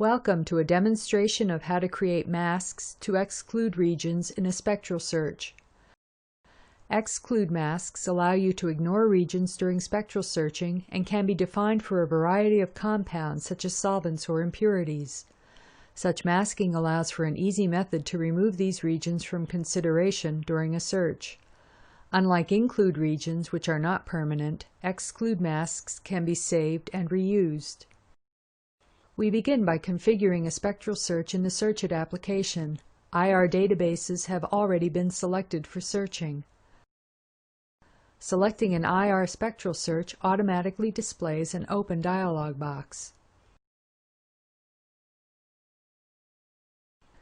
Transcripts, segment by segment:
Welcome to a demonstration of how to create masks to exclude regions in a spectral search. Exclude masks allow you to ignore regions during spectral searching and can be defined for a variety of compounds such as solvents or impurities. Such masking allows for an easy method to remove these regions from consideration during a search. Unlike include regions, which are not permanent, exclude masks can be saved and reused. We begin by configuring a spectral search in the SearchIt application. IR databases have already been selected for searching. Selecting an IR spectral search automatically displays an open dialog box.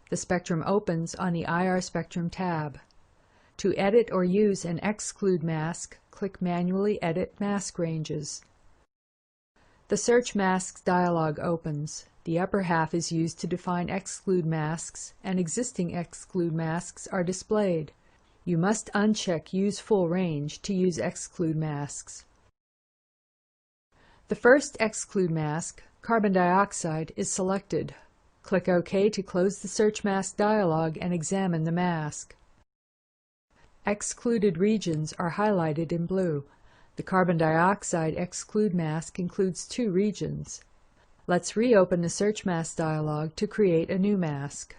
The spectrum opens on the IR Spectrum tab. To edit or use an exclude mask, click Manually Edit Mask Ranges. The Search Masks dialog opens. The upper half is used to define exclude masks, and existing exclude masks are displayed. You must uncheck Use Full Range to use exclude masks. The first exclude mask, carbon dioxide, is selected. Click OK to close the Search Mask dialog and examine the mask. Excluded regions are highlighted in blue. The carbon dioxide exclude mask includes 2 regions. Let's reopen the Search Mask dialog to create a new mask.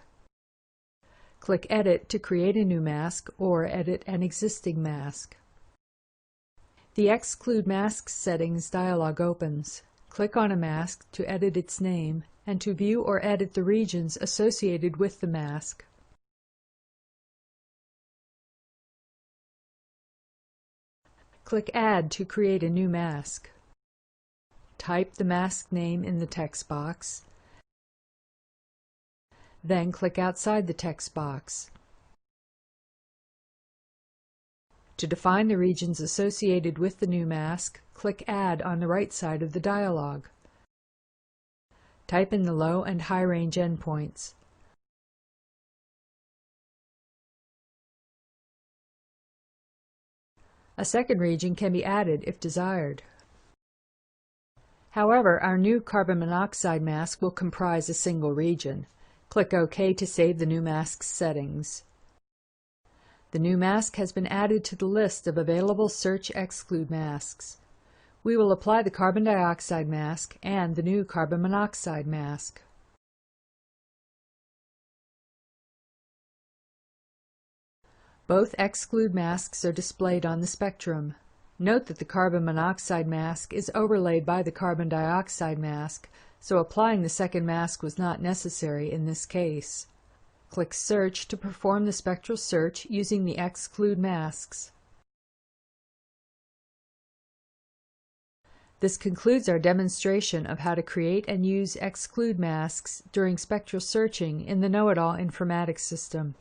Click Edit to create a new mask or edit an existing mask. The Exclude Masks Settings dialog opens. Click on a mask to edit its name and to view or edit the regions associated with the mask. Click Add to create a new mask. Type the mask name in the text box. Then click outside the text box. To define the regions associated with the new mask, click Add on the right side of the dialog. Type in the low and high range endpoints. A second region can be added if desired. However, our new carbon monoxide mask will comprise a single region. Click OK to save the new mask's settings. The new mask has been added to the list of available Search Exclude masks. We will apply the carbon dioxide mask and the new carbon monoxide mask. Both exclude masks are displayed on the spectrum. Note that the carbon monoxide mask is overlaid by the carbon dioxide mask, so applying the second mask was not necessary in this case. Click Search to perform the spectral search using the exclude masks. This concludes our demonstration of how to create and use exclude masks during spectral searching in the KNOWITALL informatics system.